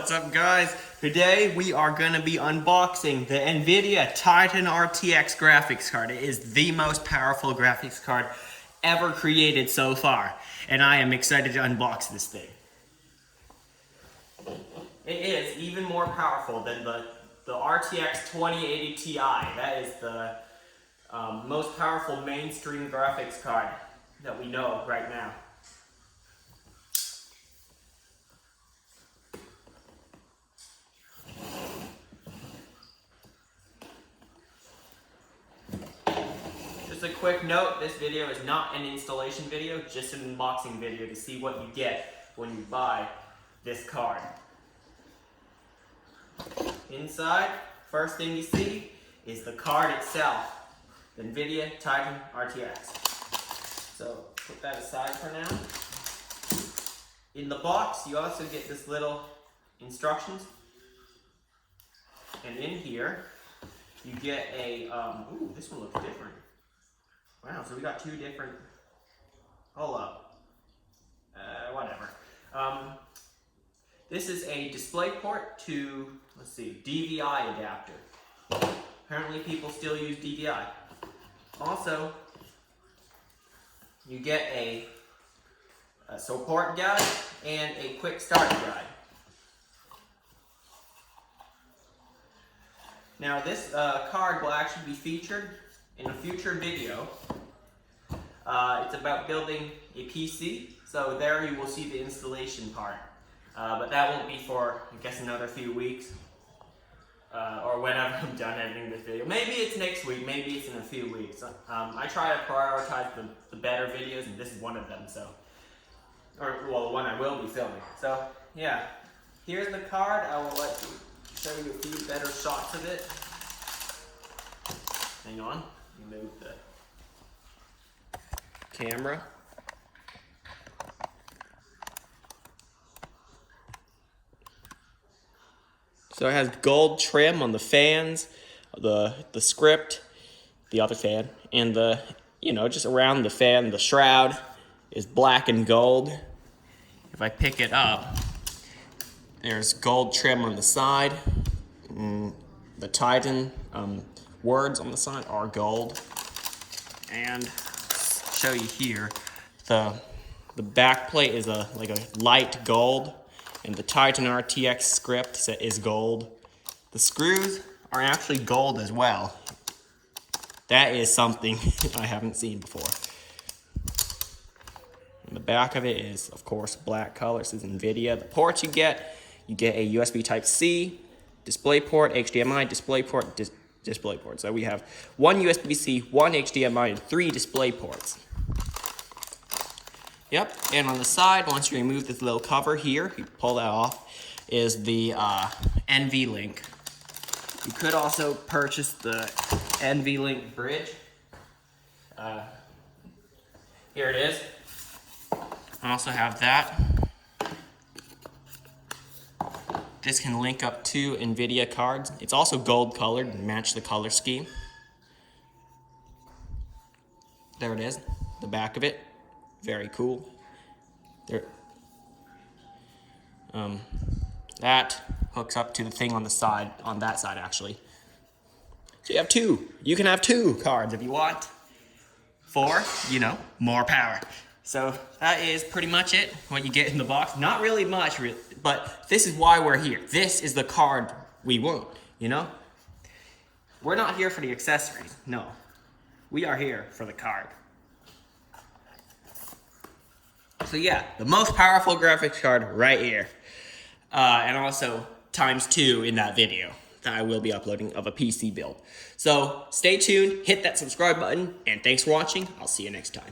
What's up, guys? Today we are going to be unboxing the Nvidia Titan RTX graphics card. It is the most powerful graphics card ever created so far, and I am excited to unbox this thing. It is even more powerful than the RTX 2080 Ti. That is the most powerful mainstream graphics card that we know right now. Just a quick note, this video is not an installation video, just an unboxing video to see what you get when you buy this card. Inside, first thing you see is the card itself, the Nvidia Titan RTX. So put that aside for now. In the box, you also get this little instructions. And in here, you get a, ooh, this one looks different. Wow, so we got two different, hold up, whatever. This is a display port to, let's see, DVI adapter. Apparently people still use DVI. Also, you get a support guide and a quick start guide. Now this card will actually be featured in a future video. It's about building a PC, so there you will see the installation part. But that won't be for, I guess, another few weeks, or whenever I'm done editing this video. Maybe it's next week, maybe it's in a few weeks. I try to prioritize the better videos, and this is one of them, so, or, well, the one I will be filming. So, yeah, here's the card. I will let you show you a few better shots of it. Hang on, let me move the camera. So it has gold trim on the fans, the script, the other fan, and the, you know, just around the fan, the shroud is black and gold. If I pick it up, there's gold trim on the side. The Titan words on the side are gold. And show you here, the back plate is like a light gold, and the Titan RTX script is gold. The screws are actually gold as well. That is something I haven't seen before. And the back of it is, of course, black color. This is Nvidia. The ports you get a USB Type-C, DisplayPort, HDMI, DisplayPort, DisplayPort. So we have one USB-C, one HDMI, and 3 display ports. Yep, and on the side, once you remove this little cover here, you pull that off, is the NVLink. You could also purchase the NVLink bridge. Here it is. I also have that. This can link up to Nvidia cards. It's also gold colored and match the color scheme. There it is, the back of it. Very cool. There. That hooks up to the thing on the side, on that side actually. So you have two. You can have two cards if you want. For, you know, more power. So that is pretty much it, what you get in the box. Not really much, but this is why we're here. This is the card we want, you know? We're not here for the accessories, no. We are here for the card. So yeah, the most powerful graphics card right here. And also ×2 in that video that I will be uploading of a PC build. So stay tuned, hit that subscribe button, and thanks for watching. I'll see you next time.